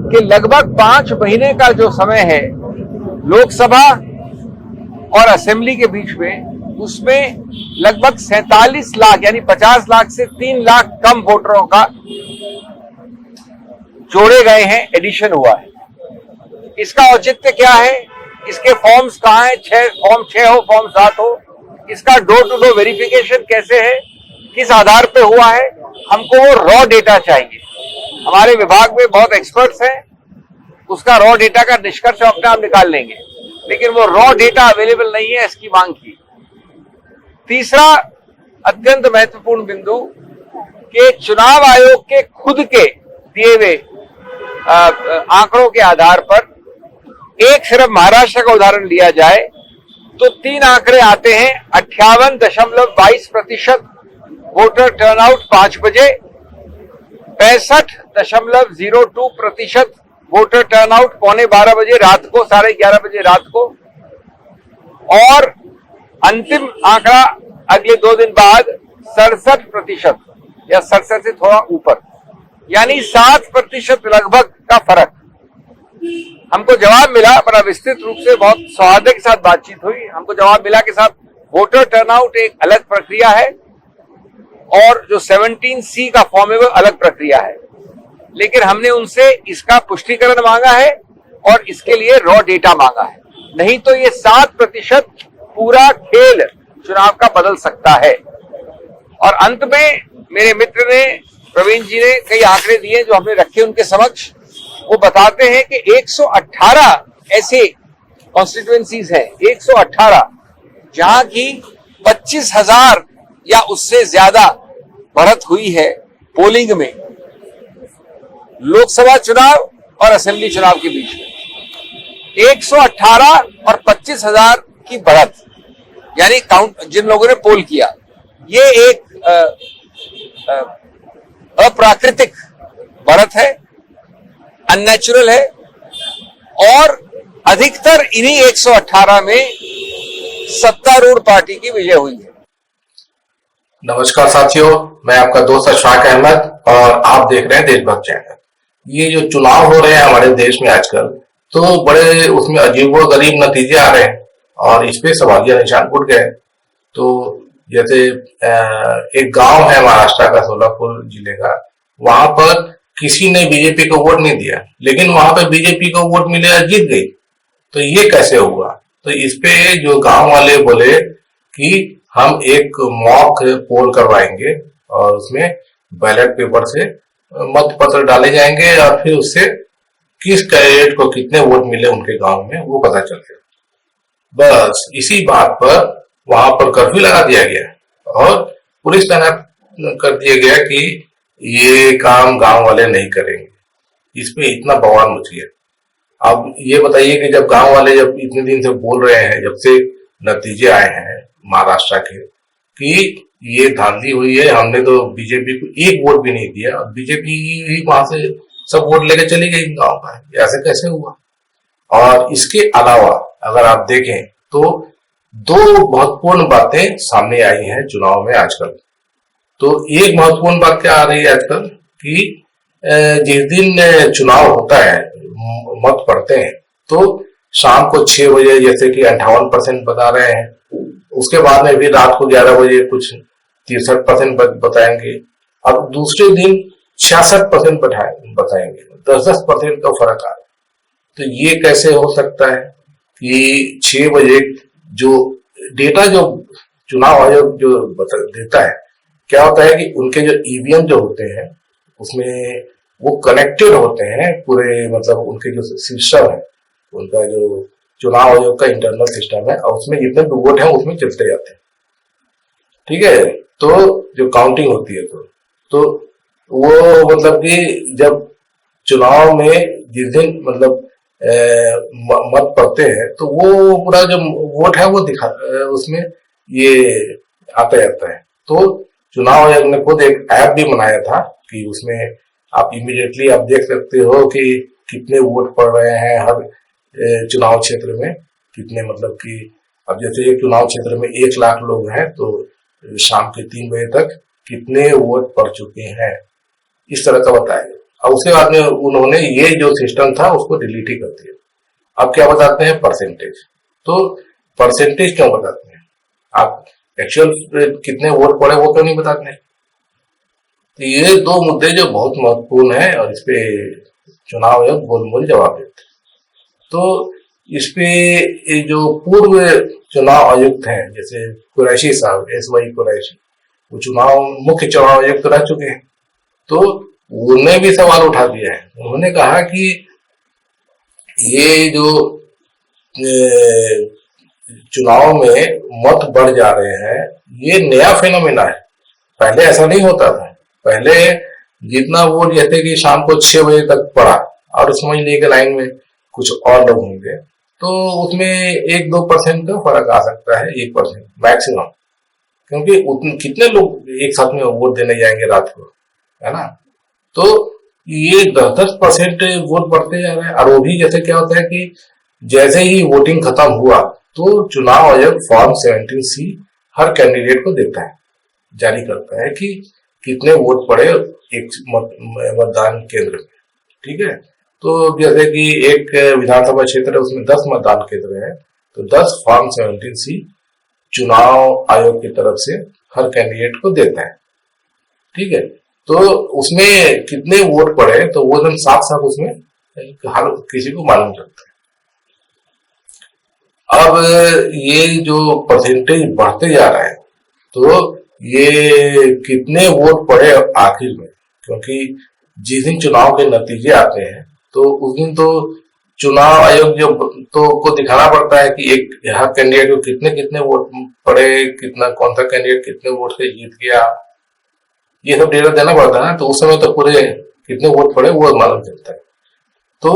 कि लगभग 5 महीने का जो समय है लोकसभा और असेंबली के बीच में, उसमें लगभग 47 लाख यानी 50 लाख से 3 लाख कम वोटरों का जोड़े गए हैं, एडिशन हुआ है। इसका औचित्य क्या है? इसके फॉर्म्स कहाँ हैं? फॉर्म 6 हो, फॉर्म 7 हो। इसका डोर टू डोर वेरिफिकेशन कैसे है, किस आधार पे हुआ है? हमको वो रॉ डेटा चाहिए। हमारे विभाग में बहुत एक्सपर्ट्स हैं, उसका रॉ डेटा का निष्कर्ष अपने आप निकाल लेंगे, लेकिन वो रॉ डेटा अवेलेबल नहीं है, इसकी मांग की। तीसरा अत्यंत महत्वपूर्ण बिंदु कि चुनाव आयोग के खुद के दिए हुए आंकड़ों के आधार पर एक सिर्फ महाराष्ट्र का उदाहरण लिया जाए तो 3 आंकड़े आते हैं। 58.22% वोटर टर्नआउट 5 बजे, 65.02% वोटर टर्नआउट 11:15 बजे रात को, 11:30 बजे रात को, और अंतिम आंकड़ा अगले 2 दिन बाद 67% या 67 से थोड़ा ऊपर, यानी 7% लगभग का फर्क। हमको जवाब मिला, बड़ा विस्तृत रूप से बहुत सौहार्द के साथ बातचीत हुई। हमको जवाब मिला कि साहब वोटर टर्नआउट एक अलग प्रक्रिया है और जो 17C का फॉर्म है वो अलग प्रक्रिया है, लेकिन हमने उनसे इसका पुष्टिकरण मांगा है और इसके लिए रॉ डेटा मांगा है, नहीं तो ये 7% पूरा खेल चुनाव का बदल सकता है। और अंत में मेरे मित्र ने, प्रवीण जी ने कई आंकड़े दिए जो हमने रखे उनके समक्ष। वो बताते हैं कि 118 ऐसे कॉन्स्टिट्यूएंसीज हैं, 118, जहां की 25,000 या उससे ज्यादा बढ़त हुई है पोलिंग में, लोकसभा चुनाव और असेंबली चुनाव के बीच में 118 और 25,000 की बढ़त, यानी काउंट जिन लोगों ने पोल किया, ये एक अप्राकृतिक बढ़त है, अननेचुरल है, और अधिकतर इन्हीं 118 में सत्तारूढ़ पार्टी की विजय हुई है। नमस्कार साथियों, मैं आपका दोस्त अशफाक अहमद और आप देख रहे हैं देशभक्त चैनल। ये जो चुनाव हो रहे हैं हमारे देश में आजकल, तो बड़े उसमें अजीबोगरीब नतीजे आ रहे हैं और इस पे सवालिया निशान उठ गए। तो जैसे एक गांव है महाराष्ट्र का, सोलापुर जिले का, वहां पर किसी ने बीजेपी को वोट नहीं दिया, लेकिन वहां पर बीजेपी को वोट मिले और जीत गई। तो ये कैसे हुआ? तो इस पे जो गांव वाले बोले कि हम एक मॉक पोल करवाएंगे और उसमें बैलेट पेपर से मत पत्र डाले जाएंगे और फिर उससे किस कैंडिडेट को कितने वोट मिले उनके गांव में वो पता चलेगा। बस इसी बात पर वहां पर कर्फ्यू लगा दिया गया और पुलिस तैनात कर दिया गया कि ये काम गांव वाले नहीं करेंगे। इसमें इतना बवाल मच गया। अब ये बताइए कि जब गांव वाले जब इतने दिन से बोल रहे हैं, जब से नतीजे आए हैं महाराष्ट्र के कि ये धांधली हुई है, हमने तो बीजेपी को एक वोट भी नहीं दिया और बीजेपी ही वहां से सब वोट लेके चली गई गांव का, ऐसे कैसे हुआ? और इसके अलावा अगर आप देखें तो 2 महत्वपूर्ण बातें सामने आई हैं चुनाव में आजकल। तो एक महत्वपूर्ण बात क्या आ रही है आजकल कि जिस दिन चुनाव होता है, मत पड़ते हैं, तो शाम को 6 बजे जैसे कि 58% बता रहे हैं, उसके बाद में भी रात को 11 बजे कुछ 63% बताएंगे, अब दूसरे दिन 66% बताएंगे। 10% का फर्क आ रहा है। तो ये कैसे हो सकता है कि 6 बजे जो डेटा जो चुनाव आयोग जो देता है, क्या होता है कि उनके जो ईवीएम जो होते हैं उसमें वो कनेक्टेड होते हैं पूरे, मतलब उनके जो सिस्टम है, उनका जो चुनाव आयोग का इंटरनल सिस्टम है, और उसमें जितने भी वोट हैं उसमें चलते जाते हैं। ठीक है, तो जो काउंटिंग होती है तो वो मतलब कि जब चुनाव में जिस दिन मतलब मत पड़ते हैं तो वो पूरा जो वोट है वो दिखा उसमें ये आता जाता है। तो चुनाव आयोग ने खुद एक ऐप भी बनाया था कि उसमें आप इमीडिएटली आप देख सकते हो कि कितने वोट पड़ रहे हैं हर चुनाव क्षेत्र में, कितने, मतलब कि अब जैसे एक चुनाव क्षेत्र में 1 लाख लोग हैं तो शाम के 3 बजे तक कितने वोट पड़ चुके हैं, इस तरह का बताया। और उसके बाद में उन्होंने ये जो सिस्टम था उसको डिलीट ही कर दिया। अब क्या बताते हैं, परसेंटेज। तो परसेंटेज क्यों बताते हैं, आप एक्चुअल कितने वोट पड़े वो क्यों नहीं बताते हैं? तो ये दो मुद्दे जो बहुत महत्वपूर्ण है और इस पे चुनाव आयोग गोलमोल जवाब देते हैं। तो इस पे ये जो पूर्व चुनाव आयुक्त हैं, जैसे कुरैशी साहब, SY कुरैशी, वो चुनाव मुख्य चुनाव आयुक्त रह चुके हैं, तो उन्होंने भी सवाल उठा दिया है। उन्होंने कहा कि ये जो चुनाव में मत बढ़ जा रहे हैं, ये नया फिनोमेना है, पहले ऐसा नहीं होता था। पहले जितना वोट जैसे कि शाम को 6 बजे तक पड़ा और समझ लीजिए कि लाइन में कुछ और लोग होंगे, तो उसमें 1-2% का फर्क आ सकता है, 1% मैक्सिमम, क्योंकि कितने लोग एक साथ में वोट देने जाएंगे रात को, है ना। तो ये 10-10% वोट बढ़ते जा रहे हैं। और वो भी जैसे क्या होता है कि जैसे ही वोटिंग खत्म हुआ तो चुनाव आयोग फॉर्म 17C हर कैंडिडेट को देता है, जारी करता है कि कितने वोट पड़े एक मतदान केंद्र में, ठीक है। तो जैसे कि एक विधानसभा क्षेत्र है, उसमें 10 मतदान केंद्र है, तो 10 फॉर्म 17C चुनाव आयोग की तरफ से हर कैंडिडेट को देता है, ठीक है। तो उसमें कितने वोट पड़े तो वो एकदम साफ साफ उसमें हर किसी को मालूम चलता है। अब ये जो परसेंटेज बढ़ते जा रहा है, तो ये कितने वोट पड़े आखिर में, क्योंकि जिस दिन चुनाव के नतीजे आते हैं तो उस दिन तो चुनाव आयोग जो तो को दिखाना पड़ता है कि एक यहाँ कैंडिडेट को कितने कितने वोट पड़े, कितना कौन सा कैंडिडेट कितने वोट से जीत गया, ये सब डेटा देना पड़ता है ना। तो उस समय तो पूरे कितने वोट पड़े वो मालूम चलता है। तो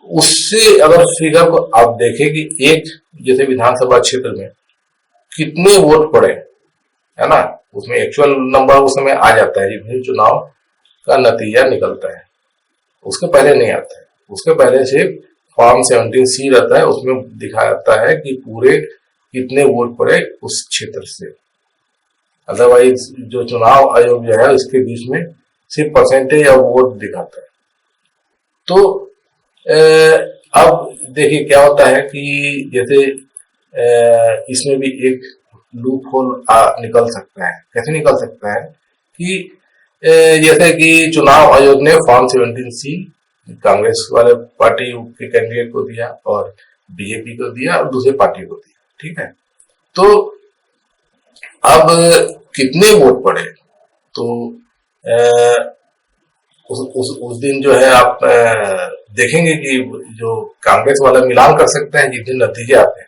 उससे अगर फिगर को आप देखें कि एक जैसे विधानसभा क्षेत्र में कितने वोट पड़े, है ना, उसमें एक्चुअल नंबर उस समय आ जाता है जब चुनाव का नतीजा निकलता है, उसके पहले नहीं आता है। उसके पहले सिर्फ फॉर्म 17C रहता है, उसमें दिखाया जाता है कि पूरे कितने वोट पड़े उस क्षेत्र से। अदरवाइज जो चुनाव आयोग जो है उसके बीच में सिर्फ परसेंटेज ऑफ वोट दिखाता है। तो अब देखिए क्या होता है कि जैसे इसमें भी एक लूप होल निकल सकता है। कैसे निकल सकता है कि जैसे कि चुनाव आयोग ने फॉर्म 17C कांग्रेस वाले पार्टी के कैंडिडेट को दिया और बीजेपी को दिया और दूसरे पार्टी को दिया, ठीक है। तो अब कितने वोट पड़े, तो उस दिन जो है आप देखेंगे कि जो कांग्रेस वाला मिलान कर सकते हैं जिस दिन नतीजे आते हैं,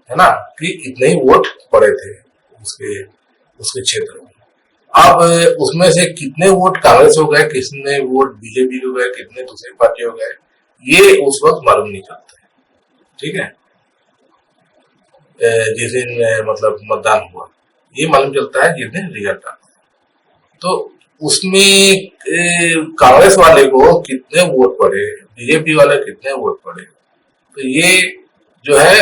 है ना, कि इतने ही वोट पड़े थे उसके क्षेत्र में। अब उसमें से कितने वोट कांग्रेस हो गए, कितने वोट बीजेपी हो गए, कितने दूसरी पार्टी हो गए, ये उस वक्त मालूम नहीं चलता है, ठीक है। जिस दिन मतलब मतदान हुआ ये मालूम चलता है जिस दिन रिजल्ट आता है। तो उसमें कांग्रेस वाले को कितने वोट पड़े, बीजेपी वाले कितने वोट पड़े, तो ये जो है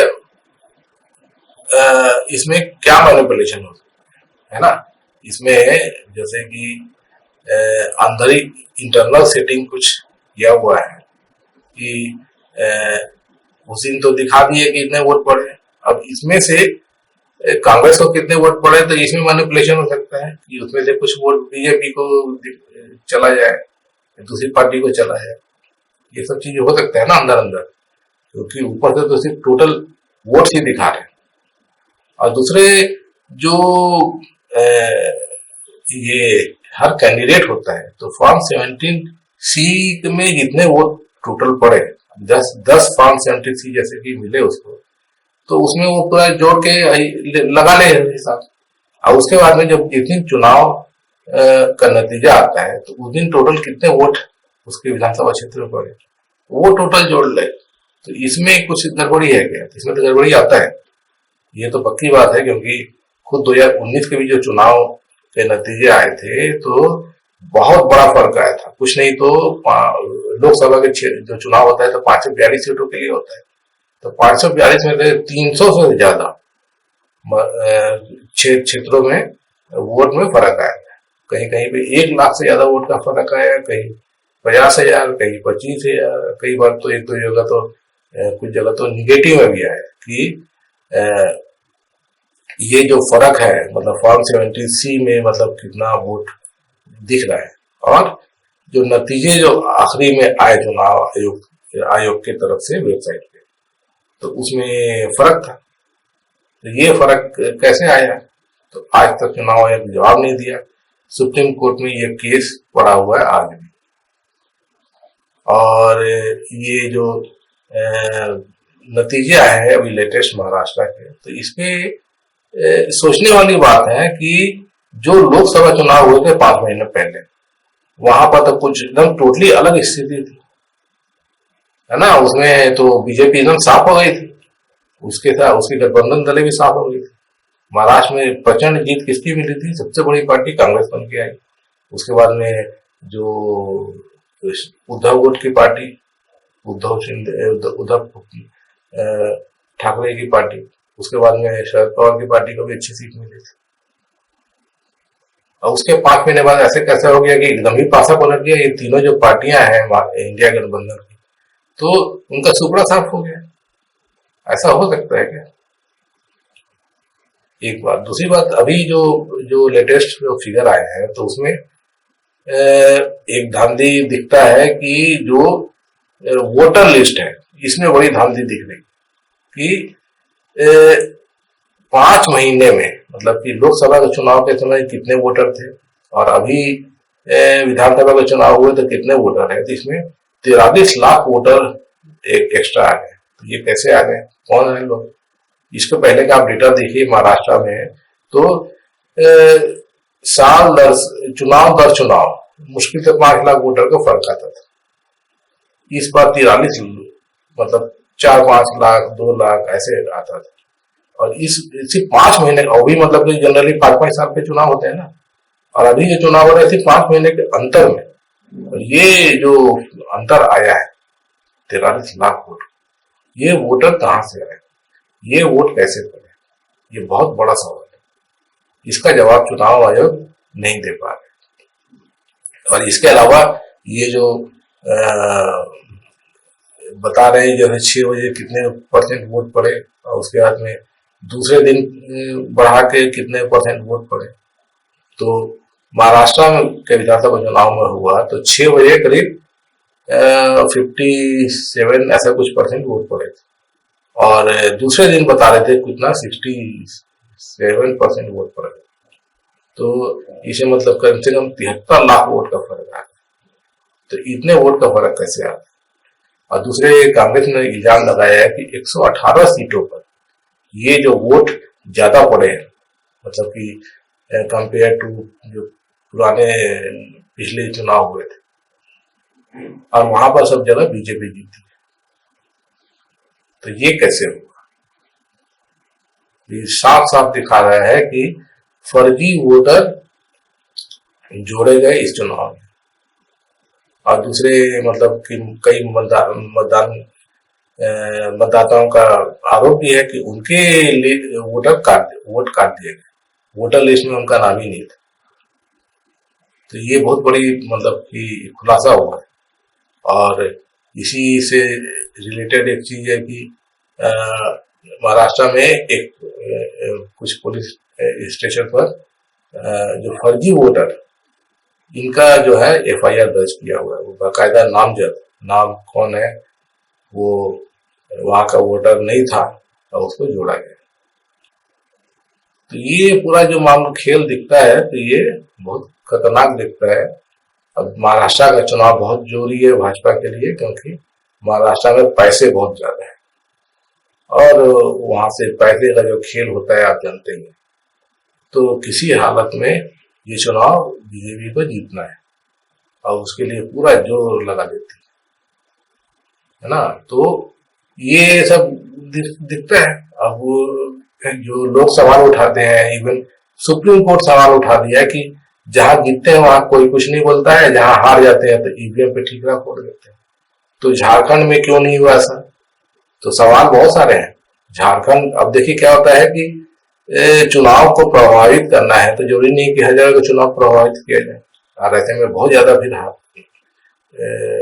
इसमें क्या मैनिपुलेशन हो सकता है ना। इसमें जैसे कि अंदर ही इंटरनल सेटिंग कुछ किया हुआ है कि उस दिन तो दिखा दिए कि इतने वोट पड़े, अब इसमें से कांग्रेस को कितने वोट पड़े तो इसमें मैनिपुलेशन हो सकता है कि उसमें से कुछ वोट बीजेपी को चला जाए, दूसरी पार्टी को चला जाए। ये सब चीजें हो सकता है ना अंदर अंदर, क्योंकि ऊपर से तो सिर्फ टोटल वोट ही दिखा रहे हैं। और दूसरे जो ये हर कैंडिडेट होता है तो फॉर्म 17C में जितने वोट टोटल पड़े, 10 फॉर्म 17C जैसे कि मिले उसको, तो उसमें वो पूरा जोड़ के लगा ले हिसाब। और उसके बाद में जब जिस दिन चुनाव का नतीजा आता है तो उस दिन टोटल कितने वोट उसके विधानसभा क्षेत्र में पड़े वो टोटल जोड़ ले। तो इसमें कुछ गड़बड़ी है क्या? इसमें तो गड़बड़ी आता है, ये तो पक्की बात है, क्योंकि खुद 2019 के भी जो चुनाव के नतीजे आए थे तो बहुत बड़ा फर्क आया था। कुछ नहीं तो लोकसभा के जो चुनाव होता है तो 542 सीटों के लिए होता है, तो 542 में से 300 से ज्यादा क्षेत्रों में वोट में फर्क आया। कहीं कहीं पे 1 लाख से ज्यादा वोट का फर्क आया, कहीं 50,000, कहीं 25,000, कई बार तो एक दो जगह तो कुछ जगह तो निगेटिव में भी आया कि अ, ये जो फर्क है मतलब फॉर्म 70C में मतलब कितना वोट दिख रहा है और जो नतीजे जो आखिरी में आए चुनाव आयोग के तरफ से वेबसाइट पे, तो उसमें फर्क था। तो ये फर्क कैसे आया, तो आज तक चुनाव आयोग जवाब नहीं दिया। सुप्रीम कोर्ट में ये केस पड़ा हुआ है आज भी। और ये जो नतीजे आए हैं अभी लेटेस्ट महाराष्ट्र के, तो इसमें सोचने वाली बात है कि जो लोकसभा चुनाव हुए थे 5 महीने पहले, वहां पर तो कुछ एकदम टोटली अलग स्थिति थी, है ना। उसमें तो बीजेपी एकदम साफ हो गई थी, उसके साथ उसकी गठबंधन दलें भी साफ हो गई थी। महाराष्ट्र में प्रचंड जीत किसकी मिली थी, सबसे बड़ी पार्टी कांग्रेस बन के आई। उसके बाद में जो उद्धव गुट की पार्टी, उद्धव ठाकरे की पार्टी, उसके बाद में शरद पवार की पार्टी को भी अच्छी सीट मिली थी। और उसके 5 महीने बाद ऐसे कैसे हो गया कि एकदम ही पासा पलट गया। ये तीनों जो पार्टियां हैं इंडिया गठबंधन की, तो उनका सुपड़ा साफ हो गया। ऐसा हो सकता है क्या? एक बात। दूसरी बात, अभी जो लेटेस्ट जो फिगर आए हैं, तो उसमें एक धांधली दिखता है कि जो वोटर लिस्ट है इसमें बड़ी धांधली दिख रही कि 5 महीने में मतलब कि लोकसभा के चुनाव के समय कितने वोटर थे और अभी विधानसभा के चुनाव हुए तो कितने वोटर है। तो इसमें 43 लाख वोटर एक एक्स्ट्रा आ गए। तो ये कैसे आ गए, कौन है लोग? इसके पहले का आप डेटा देखिए महाराष्ट्र में, तो चुनाव दर चुनाव मुश्किल से 5 लाख वोटर का फर्क आता था। इस बार 43 मतलब 4-5 लाख 2 लाख ऐसे आता था। और इसी 5 महीने, और भी मतलब कि जनरली 5-5 साल के चुनाव होते हैं ना, और अभी जो चुनाव हो रहे थे 5 महीने के अंतर में, और ये जो अंतर आया है 43 लाख वोट, ये वोटर कहां से आए, ये वोट कैसे पड़े, ये बहुत बड़ा सवाल है। इसका जवाब चुनाव आयोग नहीं दे पा रहे। और इसके अलावा ये जो बता रहे हैं जैसे 6 बजे कितने % वोट पड़े और उसके बाद में दूसरे दिन बढ़ा के कितने % वोट पड़े, तो महाराष्ट्र के विधानसभा चुनाव में हुआ तो 6 बजे करीब 57 ऐसा कुछ % वोट पड़े थे, और दूसरे दिन बता रहे थे कितना 67% वोट पड़े। तो इसे मतलब कम से कम 73 लाख वोट का फर्क आ गया। तो इतने वोट का फर्क कैसे आ गया? और दूसरे कांग्रेस ने इल्जाम लगाया है कि 118 सीटों पर ये जो वोट ज्यादा पड़े हैं, मतलब कि कंपेयर टू जो पुराने पिछले चुनाव हुए थे, और वहां पर सब जगह बीजेपी जीती। तो ये कैसे हुआ? ये साफ साफ दिखा रहा है कि फर्जी वोटर जोड़े गए इस चुनाव में। और दूसरे मतलब कि कई मतदाताओं का आरोप भी है कि उनके लिए वोट काट दिए गए, वोटर लिस्ट में उनका नाम ही नहीं था। तो ये बहुत बड़ी मतलब कि खुलासा हुआ है। और इसी से रिलेटेड एक चीज है कि महाराष्ट्र में एक कुछ पुलिस स्टेशन पर जो फर्जी वोटर, इनका जो है FIR दर्ज किया हुआ है, वो बाकायदा नाम कौन है, वो वहां का वोटर नहीं था और उसको जोड़ा गया। तो ये पूरा जो मामला खेल दिखता है, तो ये बहुत खतरनाक दिखता है। अब महाराष्ट्र का चुनाव बहुत जरूरी है भाजपा के लिए, क्योंकि महाराष्ट्र में पैसे बहुत ज्यादा है और वहां से पैसे का जो खेल होता है आप जानते हैं। तो किसी हालत में ये चुनाव बीजेपी को जीतना है और उसके लिए पूरा जोर लगा देती है ना। तो ये सब दिखता है। अब जो लोग सवाल उठाते हैं, इवन सुप्रीम कोर्ट सवाल उठा दिया कि जहां जीतते हैं वहां कोई कुछ नहीं बोलता है, जहां हार जाते हैं तो EVM पे ठीकरा फोड़ देते हैं। तो झारखंड में क्यों नहीं हुआ ऐसा? तो सवाल बहुत सारे हैं। झारखंड, अब देखिए क्या होता है कि चुनाव को प्रभावित करना है तो जरूरी नहीं कि हर जगह का चुनाव प्रभावित किया जाए, और ऐसे में बहुत ज्यादा फिर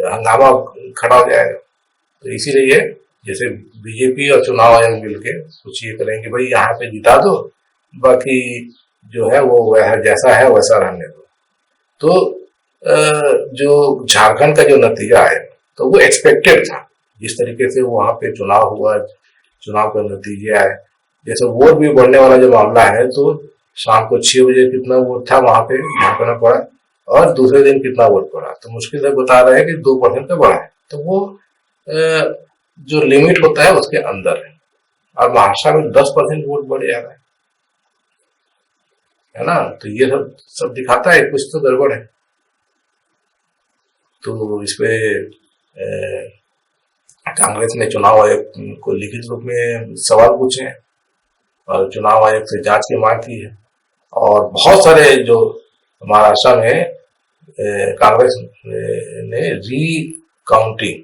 हंगामा खड़ा हो जाएगा। तो इसीलिए जैसे बीजेपी और चुनाव आयोग मिलके कुछ ये करेंगे कि भाई यहाँ पे जिता दो, बाकी जो है वो वह जैसा है वैसा रहने दो। तो जो झारखंड का जो नतीजा है तो वो एक्सपेक्टेड था। जिस तरीके से वहां पे चुनाव हुआ, चुनाव का नतीजे आए, जैसे वोट भी बढ़ने वाला जो मामला है, तो शाम को 6 बजे कितना वोट था वहां पे झांकना पड़ा, और दूसरे दिन कितना वोट पड़ा, तो मुश्किल से बता रहे हैं कि 2% का बढ़ा है। तो वो जो लिमिट होता है उसके अंदर है, और महाराष्ट्र में 10% वोट बढ़ जा रहा है ना। तो ये सब दिखाता है कुछ तो गड़बड़ है। तो इस पे कांग्रेस ने चुनाव आयोग को लिखित रूप में सवाल पूछे हैं और चुनाव आयोग से जांच की मांग की है। और बहुत सारे जो महाराष्ट्र में कांग्रेस ने री काउंटिंग,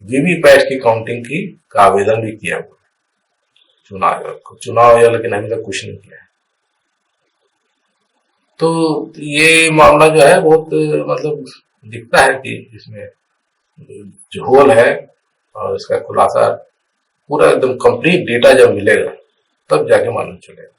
वीवीपैट की काउंटिंग की का आवेदन भी किया हुआ चुनाव आयोग, लेकिन अभी तक कुछ नहीं किया है। तो ये मामला जो है बहुत मतलब दिखता है कि इसमें जो होल है, और इसका खुलासा पूरा एकदम कंप्लीट डेटा जब मिलेगा तब जाके मालूम चलेगा।